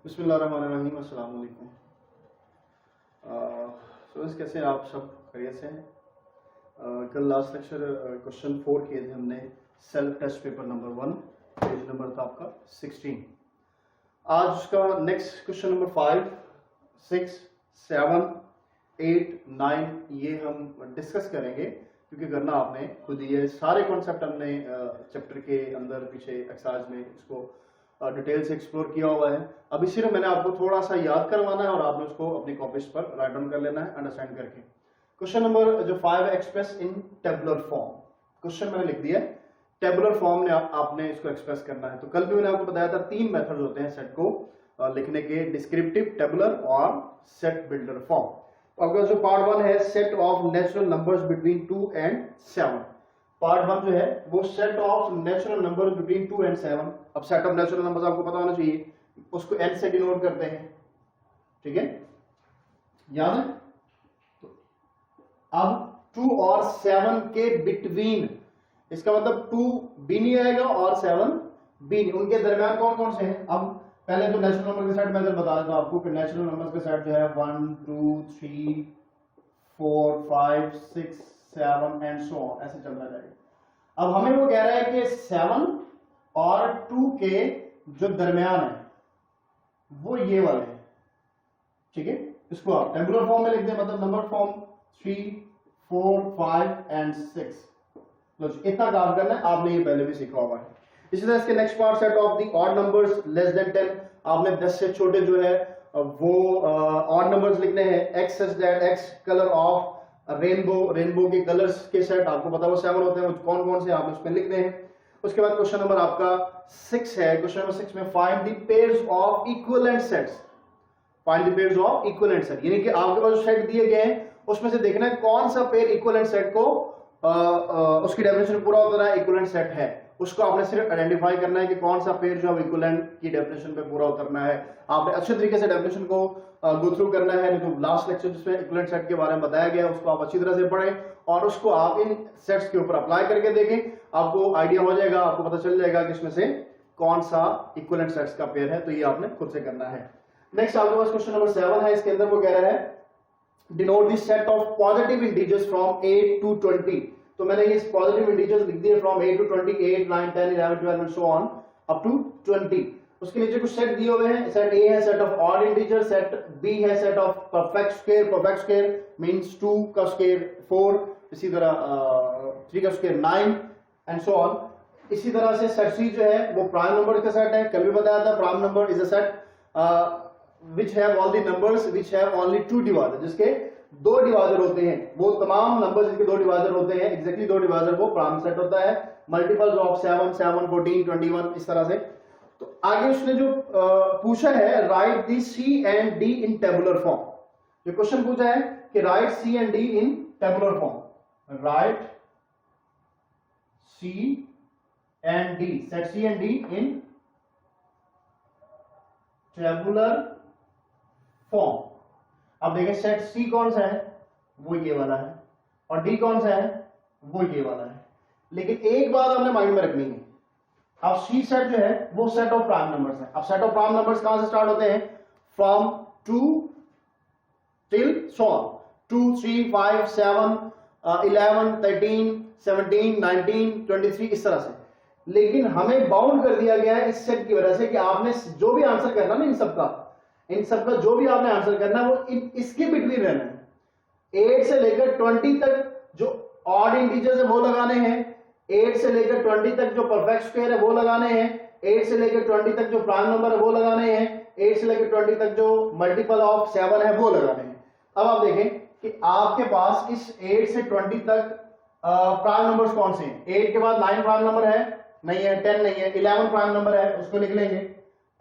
बिस्मिल्लाहिर्रहमानिर्रहीम, अस्सलाम वालेकुम। स्टूडेंट्स, कैसे हैं आप सब? खैरियत से हैं? कल लास्ट लेक्चर क्वेश्चन 4 किए थे हमने। Self test paper number 1, page number था आपका 16। आज उसका नेक्स्ट क्वेश्चन नंबर 5, 6, 7, 8, 9 ये हम डिस्कस करेंगे, क्योंकि करना आपने खुद ही है। सारे कॉन्सेप्ट हमने चैप्टर के अंदर पीछे एक्सरसाइज में इसको डिटेल से एक्सप्लोर किया हुआ है। अभी सिर्फ मैंने आपको थोड़ा सा याद करवाना है और आपने उसको अपनी कॉपीज पर राइट डाउन कर लेना है अंडरस्टैंड करके। क्वेश्चन नंबर जो 5 express in tabular form, question मैंने लिख दिया टेबुलर फॉर्म में आपने इसको एक्सप्रेस करना है। तो कल भी मैंने आपको बताया था 3 मेथड होते हैं सेट को लिखने के, डिस्क्रिप्टिव, टेबुलर और सेट बिल्डर फॉर्म। तो आपका जो पार्ट 1 है set of natural numbers between 2 and 7। Part 1 जो है वो set of natural numbers between 2 and 7। अब सेट ऑफ नेचुरल नंबर्स आपको पता होना चाहिए, उसको n से डिनोट करते हैं, ठीक है, याद है? तो अब 2 और 7 के बिटवीन, इसका मतलब 2 भी नहीं आएगा और 7 भी नहीं, उनके दरमियान कौन कौन से हैं? अब पहले तो नेचुरल नंबर के सेट मैं इधर बता देता हूं आपको कि नेचुरल नंबर्स का सेट जो है 1, 2, 3, 4, 5, 6, 7 एंड सो ऑन, ऐसे चलता जाएगा। अब हमें वो कह रहा है कि 7 और 2 के जो दरमियान है वो ये वाले हैं, ठीक है। इसको आप टेबुलर फॉर्म में लिख दें, मतलब नंबर फॉर्म 3, 4, 5 एंड 6। लो इतना काम करना है, आपने ये पहले भी सीखा हुआ है। इसी तरह इसके next part set of the odd numbers less than 10। आपने 10 से छोटे जो है वो ऑड नंबर्स लिखने हैं। X such that x colour of rainbow, rainbow के कलर्स के सेट आपको पता वो 7 होते हैं, वो कौन कौन से आपने उसमें लिखने हैं। उसके बाद क्वेश्चन नंबर आपका 6 है। क्वेश्चन नंबर 6 में find the pairs of equivalent sets. Find the pairs of equivalent set, यानी कि आपके पास जो सेट दिए गए हैं उसमें से देखना है कौन सा पेयर इक्विवेलेंट सेट को उसकी डेफिनेशन पूरा होता है, इक्विवेलेंट सेट है। उसको आपने सिर्फ आइडेंटिफाई करना है कि कौन सा पेयर जो है इक्विवेलेंट की डेफिनेशन पे पूरा उतरना है। आपने अच्छे तरीके से डेफिनेशन को गो थ्रू करना है। नहीं तो लास्ट लेक्चर जिसमें इक्विवेलेंट सेट के बारे में बताया गया उसको आप अच्छी तरह से पढ़ें और उसको आप इन सेट्स के ऊपर अप्लाई करके देखें, आपको आइडिया हो जाएगा, आपको पता चल जाएगा कि इसमें से कौन सा इक्विवेलेंट सेट्स का पेयर है। तो ये आपने खुद से करना है। नेक्स्ट आपके पास क्वेश्चन नंबर 7 है। इसके अंदर वो कह रहा है denote the set of positive integers from 8 to 20। तो मैंने ये पॉजिटिव इंटीजर्स लिख दिए from 8 to 20, 8, 9, 10, 11, 12 and so on up to 20। उसके नीचे कुछ सेट दिए हुए हैं। सेट ए है set of odd integer, set B है set of perfect square. Perfect square means 2 का स्क्वायर 4, इसी तरह 3 का स्क्वायर 9 एंड सो ऑन। इसी तरह से सेट सी जो है वो प्राइम नंबर का सेट है। कल भी बताया था prime number is a set which have all the numbers which have only 2 divisor, जिसके 2 डिवाइजर होते हैं। वो तमाम नंबर जिसके 2 डिवाइजर होते हैं, एग्जैक्टली 2 डिवाइजर वो प्राइम सेट होता है। मल्टीपल्स ऑफ 7, 7, 14, 21 इस तरह से। तो आगे उसने जो पूछा है write the C and D in tabular form. जो क्वेश्चन पूछा है कि write C and D in tabular form. Write C and D, set C and D in tabular form. अब देखें सेट सी कौन सा है, वो ये वाला है, और डी कौन सा है, वो ये वाला है। लेकिन एक बात आपने माइंड में रखनी है, अब सी सेट जो है वो सेट ऑफ प्राइम नंबर्स है। अब सेट ऑफ प्राइम नंबर्स कहां से स्टार्ट होते हैं? फ्रॉम 2 टिल सो ऑन, 2, 3, 5, 7, 11, 13, 17, 19, 23 इस तरह से। लेकिन हमें बाउंड कर दिया गया है इस सेट की वजह से कि आपने जो भी आंसर करना ना इन सबका जो भी आपने आंसर करना है वो इसके बिटवीन रहना है। 8 से लेकर 20 तक जो ऑड इंटीजर्स है वो लगाने हैं, 8 से लेकर 20 तक जो परफेक्ट स्क्वायर है वो लगाने हैं, 8 से लेकर 20 तक जो प्राइम नंबर है वो लगाने हैं, 8 से लेकर 20 तक जो मल्टीपल ऑफ 7 है वो लगाने हैं। अब आप देखें कि आपके पास इस 8 से 20 तक प्राइम नंबर्स कौन से हैं? 8 के बाद 9 प्राइम नंबर है नहीं है, 10 नहीं है, 11 प्राइम नंबर है उसको लिख लेंगे,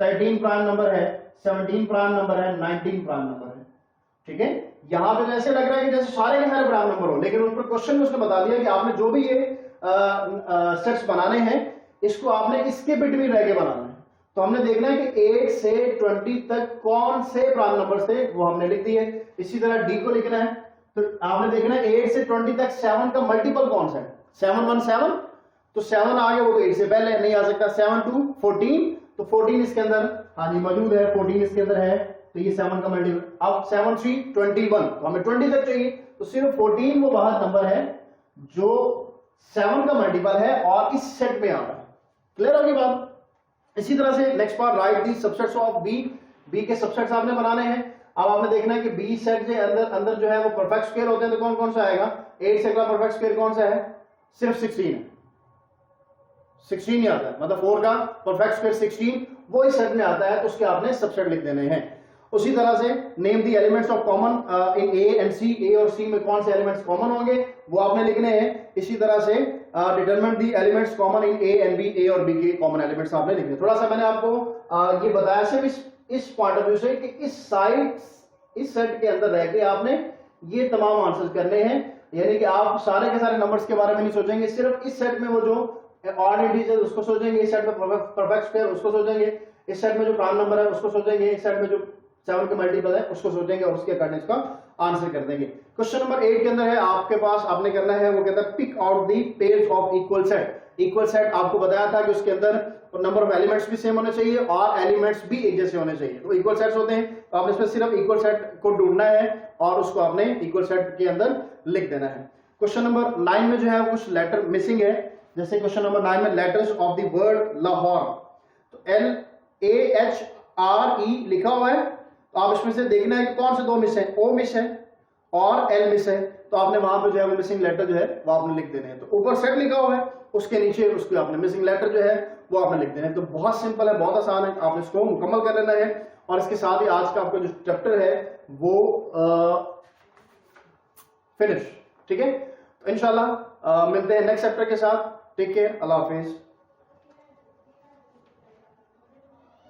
13 प्राइम नंबर है, 17 प्राइम नंबर है, 19 प्राइम नंबर है, ठीक है। यहां पे ऐसे लग रहा है कि जैसे सारे के सारे प्राइम नंबर हो, लेकिन उस पर क्वेश्चन में उसने बता दिया कि आपने जो भी ये सेट्स बनाने हैं इसको आपने इसके बिटवीन रह के बनाना है। तो हमने देखना है कि 8 से 20 तक कौन से प्राइम नंबर थे वो हमने लिख दिए। इसी तरह डी को लिखना है, तो आपने देखना है 8 से 20 तक 7 का मल्टीपल कौन सा है? 7, 1, 7, तो 7 आ गया, वो तो 8 से पहले नहीं आ सकता। 7, 2, 14, तो 14 इसके अंदर, हाँ जी मौजूद है, 14 इसके अंदर है, तो ये 7 का मल्टीपल। अब 7 3 21, तो हमें 20 तक चाहिए, तो सिर्फ 14 वो वाला नंबर है जो 7 का मल्टीपल है और इस सेट में आता है। क्लियर होगी बात? इसी तरह से next part, write the subsets of B, B के सबसेट्स आपने बनाने हैं। अब आपने देखना है कि बी सेट के अंदर अंदर जो है वो परफेक्ट स्क्वायर होते हैं, तो कौन कौन सा आएगा? 8 से अगला परफेक्ट स्क्वायर कौन सा है? सिर्फ 16 है, 16 ही आता है, मतलब 4 का परफेक्ट स्क्वायर 16 वो इस सेट में आता है, तो उसके आपने सबसेट लिख देने हैं। उसी तरह से name the elements of common in A and C, A और सी में कौन से एलिमेंट्स कॉमन होंगे वो आपने लिखने हैं। इसी तरह से determine the elements common in A and B, A और बी के कॉमन एलिमेंट्स आपने लिखने। थोड़ा सा मैंने आपको ये बताया सिर्फ इस पॉइंट ऑफ व्यू से कि इस सेट के अंदर रह के आपने ये तमाम आंसर करने हैं, यानी कि आप सारे के सारे नंबर्स के बारे में नहीं सोचेंगे, सिर्फ इस सेट में वो जो ऑड इंटीजर उसको सोचेंगे, इस सेट में परफेक्ट स्क्वायर उसको सोचेंगे, इस सेट में जो प्राइम नंबर है उसको सोचेंगे, इस सेट में जो 7 का मल्टीपल है उसको सोचेंगे और उसके अकॉर्डिंग इसका आंसर कर देंगे। क्वेश्चन नंबर 8 के अंदर है आपके पास, आपने करना है वो कहता है pick out the pairs of equal set. Equal set आपको बताया था कि उसके अंदर नंबर ऑफ एलिमेंट्स भी सेम होने चाहिए और एलिमेंट्स भी एक जैसे होने चाहिए, तो इक्वल सेट्स होते हैं, तो आपने इसमें सिर्फ इक्वल सेट को ढूंढना है और उसको आपने इक्वल सेट के अंदर लिख देना है। क्वेश्चन नंबर 9 में जो है कुछ लेटर मिसिंग है, जैसे क्वेश्चन नंबर 9 में letters of the word Lahore, तो LAHRE लिखा हुआ है, तो आप इसमें से देखना है कि कौन से दो मिस है, O मिस है और L मिस है, तो आपने वहां पे जो है वो मिसिंग लेटर जो है वो आपने लिख देने हैं। तो ऊपर सेट लिखा हुआ है, उसके नीचे उसको आपने मिसिंग लेटर जो है वो आपने लिख देना है। तो बहुत सिंपल है, बहुत आसान है, आपने इसको मुकम्मल कर लेना है और इसके साथ ही आज का आपका जो चैप्टर है वो फिनिश। ठीक है, तो इंशाल्लाह मिलते हैं नेक्स्ट चैप्टर के साथ। टेक केयर, अल्लाह हाफिज।